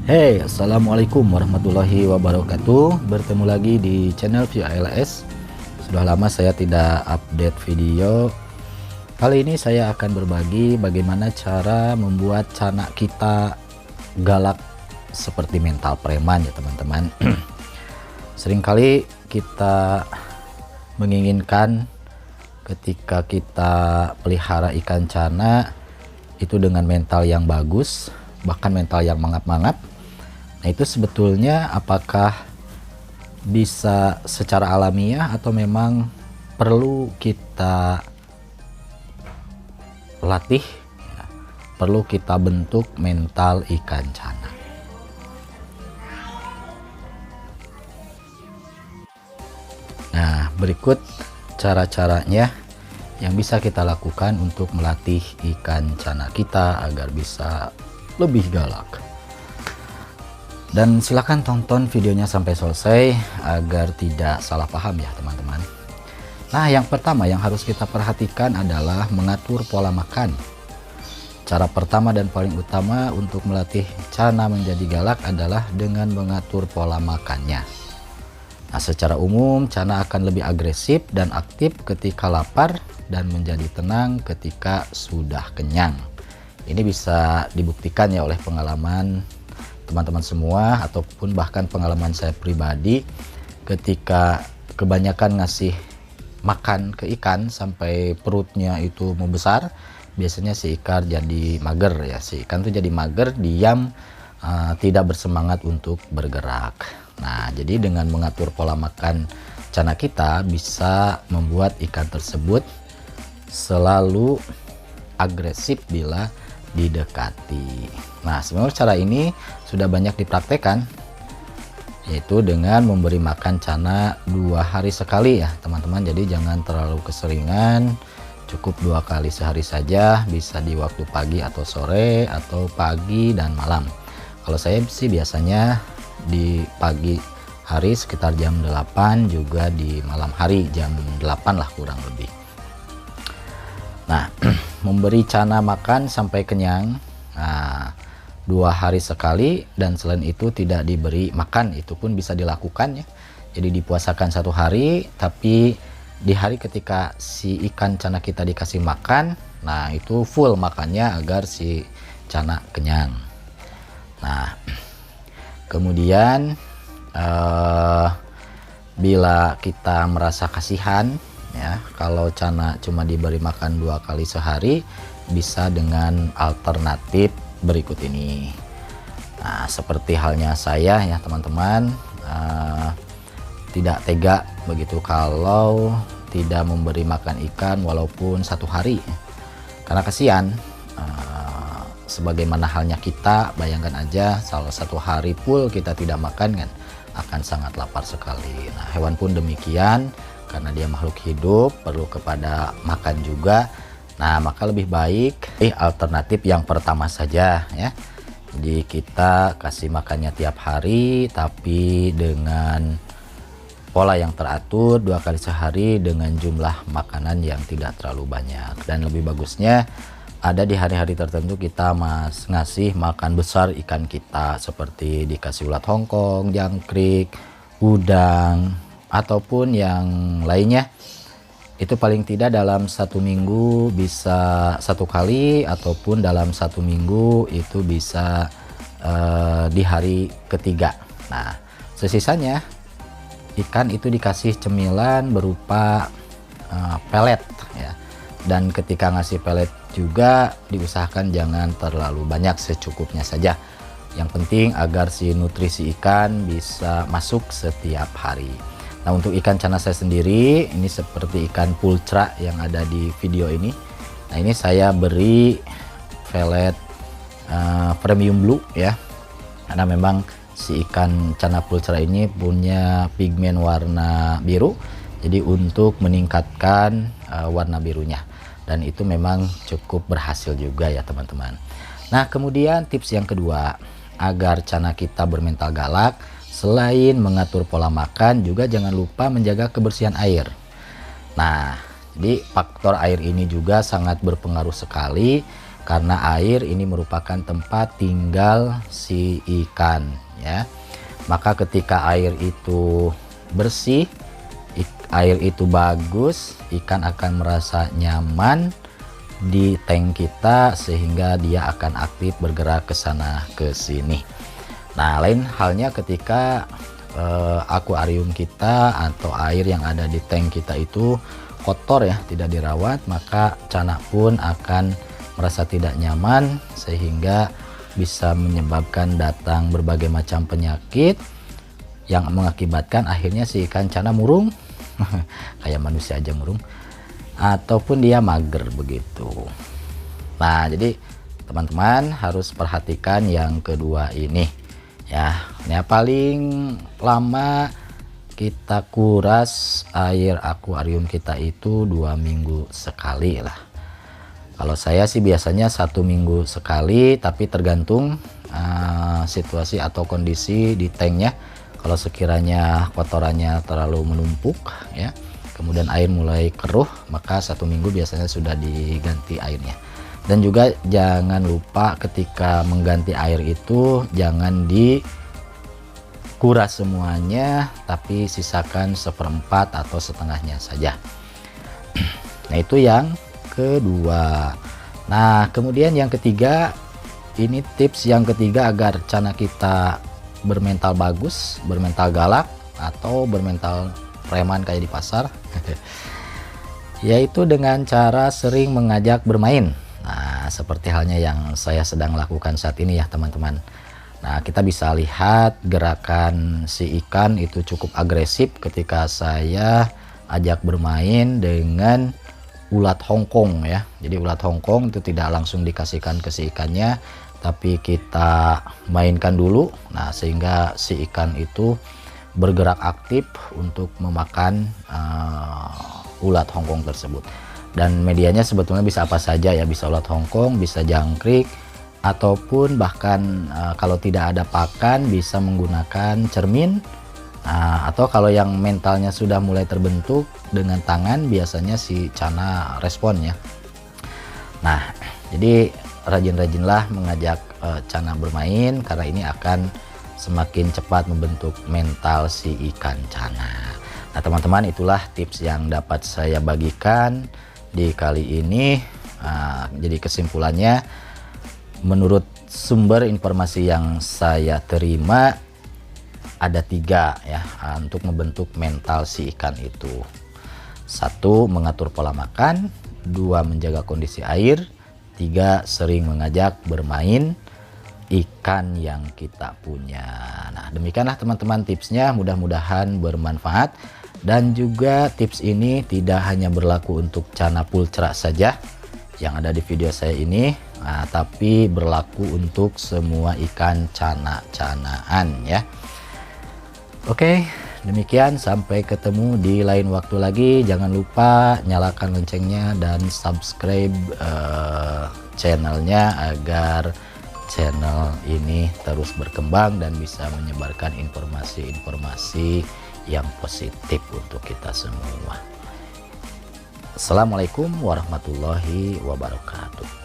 Hey, assalamualaikum warahmatullahi wabarakatuh. Bertemu lagi di channel View ALS. Sudah lama saya tidak update video. Kali ini saya akan berbagi bagaimana cara membuat canak kita galak seperti mental preman ya teman-teman. Seringkali kita menginginkan ketika kita pelihara ikan cana itu dengan mental yang bagus, bahkan mental yang mangap-mangap. Nah, itu sebetulnya apakah bisa secara alamiah atau memang perlu kita latih, ya, perlu kita bentuk mental ikan cana. Nah, berikut cara-caranya yang bisa kita lakukan untuk melatih ikan cana kita agar bisa lebih galak. Dan silahkan tonton videonya sampai selesai agar tidak salah paham ya teman-teman. Nah, yang pertama yang harus kita perhatikan adalah mengatur pola makan. Cara pertama dan paling utama untuk melatih cana menjadi galak adalah dengan mengatur pola makannya. Nah, secara umum cana akan lebih agresif dan aktif ketika lapar dan menjadi tenang ketika sudah kenyang. Ini bisa dibuktikan ya oleh pengalaman teman-teman semua ataupun bahkan pengalaman saya pribadi. Ketika kebanyakan ngasih makan ke ikan sampai perutnya itu membesar, biasanya si ikan jadi mager ya, si ikan tuh jadi mager, diam, tidak bersemangat untuk bergerak. Nah, jadi dengan mengatur pola makan cana kita bisa membuat ikan tersebut selalu agresif bila didekati. Nah, sebenarnya cara ini sudah banyak dipraktekkan, yaitu dengan memberi makan cana 2 hari sekali ya teman-teman. Jadi jangan terlalu keseringan, cukup 2 kali sehari saja, bisa di waktu pagi atau sore atau pagi dan malam. Kalau saya sih biasanya di pagi hari sekitar jam 8, juga di malam hari jam 8 lah kurang lebih. Nah, memberi cana makan sampai kenyang, nah, 2 hari sekali, dan selain itu tidak diberi makan, itu pun bisa dilakukan ya. Jadi dipuasakan 1 hari, tapi di hari ketika si ikan cana kita dikasih makan, nah itu full makannya agar si cana kenyang. Nah, kemudian bila kita merasa kasihan ya, kalau cana cuma diberi makan 2 kali sehari, bisa dengan alternatif berikut ini. Nah, seperti halnya saya ya teman-teman, tidak tega begitu kalau tidak memberi makan ikan walaupun 1 hari, karena kasihan. Sebagaimana halnya kita, bayangkan aja salah 1 hari full kita tidak makan kan, akan sangat lapar sekali. Nah, hewan pun demikian, karena dia makhluk hidup perlu kepada makan juga. Nah, maka lebih baik alternatif yang pertama saja ya. Jadi kita kasih makannya tiap hari, tapi dengan pola yang teratur, 2 kali sehari dengan jumlah makanan yang tidak terlalu banyak. Dan lebih bagusnya ada di hari-hari tertentu kita ngasih makan besar ikan kita, seperti dikasih ulat hongkong, jangkrik, udang, ataupun yang lainnya. Itu paling tidak dalam 1 minggu bisa 1 kali, ataupun dalam 1 minggu itu bisa di hari ketiga. Nah, sesisanya ikan itu dikasih cemilan berupa pelet ya. Dan ketika ngasih pelet juga diusahakan jangan terlalu banyak, secukupnya saja. Yang penting agar si nutrisi ikan bisa masuk setiap hari. Nah, untuk ikan cana saya sendiri, ini seperti ikan pulcra yang ada di video ini. Nah, ini saya beri pelet premium blue ya, karena memang si ikan cana pulcra ini punya pigmen warna biru, jadi untuk meningkatkan warna birunya, dan itu memang cukup berhasil juga ya teman-teman. Nah, kemudian tips yang kedua agar cana kita bermental galak, selain mengatur pola makan, juga jangan lupa menjaga kebersihan air. Nah, jadi faktor air ini juga sangat berpengaruh sekali karena air ini merupakan tempat tinggal si ikan ya. Maka ketika air itu bersih, air itu bagus, ikan akan merasa nyaman di tank kita sehingga dia akan aktif bergerak ke sana ke sini. Nah, lain halnya ketika akuarium kita atau air yang ada di tank kita itu kotor ya, tidak dirawat, maka cana pun akan merasa tidak nyaman sehingga bisa menyebabkan datang berbagai macam penyakit yang mengakibatkan akhirnya si ikan cana murung kayak manusia aja murung, ataupun dia mager begitu. Nah, jadi teman-teman harus perhatikan yang kedua ini ya. Ini paling lama kita kuras air akuarium kita itu 2 minggu sekali lah. Kalau saya sih biasanya 1 minggu sekali, tapi tergantung situasi atau kondisi di tanknya. Kalau sekiranya kotorannya terlalu menumpuk ya, kemudian air mulai keruh, maka 1 minggu biasanya sudah diganti airnya. Dan juga jangan lupa ketika mengganti air itu jangan dikuras semuanya, tapi sisakan 1/4 atau setengahnya saja. Nah, itu yang kedua. Nah, kemudian yang ketiga, ini tips yang ketiga agar cana kita bermental bagus, bermental galak, atau bermental preman kayak di pasar yaitu dengan cara sering mengajak bermain. Nah, seperti halnya yang saya sedang lakukan saat ini ya teman-teman. Nah, kita bisa lihat gerakan si ikan itu cukup agresif ketika saya ajak bermain dengan ulat Hongkong ya. Jadi ulat Hongkong itu tidak langsung dikasihkan ke si ikannya, tapi kita mainkan dulu. Nah, sehingga si ikan itu bergerak aktif untuk memakan ulat Hongkong tersebut. Dan medianya sebetulnya bisa apa saja ya, bisa ulat Hongkong, bisa jangkrik, ataupun bahkan kalau tidak ada pakan bisa menggunakan cermin. Atau kalau yang mentalnya sudah mulai terbentuk dengan tangan, biasanya si cana respon ya. Nah, jadi rajin-rajinlah mengajak cana bermain, karena ini akan semakin cepat membentuk mental si ikan cana. Nah, teman-teman, itulah tips yang dapat saya bagikan di kali ini. Jadi kesimpulannya, menurut sumber informasi yang saya terima, ada 3 ya untuk membentuk mental si ikan itu. 1, mengatur pola makan. 2, menjaga kondisi air. 3, sering mengajak bermain ikan yang kita punya. Nah, demikianlah teman-teman tipsnya, mudah-mudahan bermanfaat. Dan juga tips ini tidak hanya berlaku untuk cana pulcra saja yang ada di video saya ini, tapi berlaku untuk semua ikan cana-canaan ya. Oke, demikian, sampai ketemu di lain waktu lagi. Jangan lupa nyalakan loncengnya dan subscribe channelnya agar channel ini terus berkembang dan bisa menyebarkan informasi-informasi yang positif untuk kita semua. Assalamualaikum warahmatullahi wabarakatuh.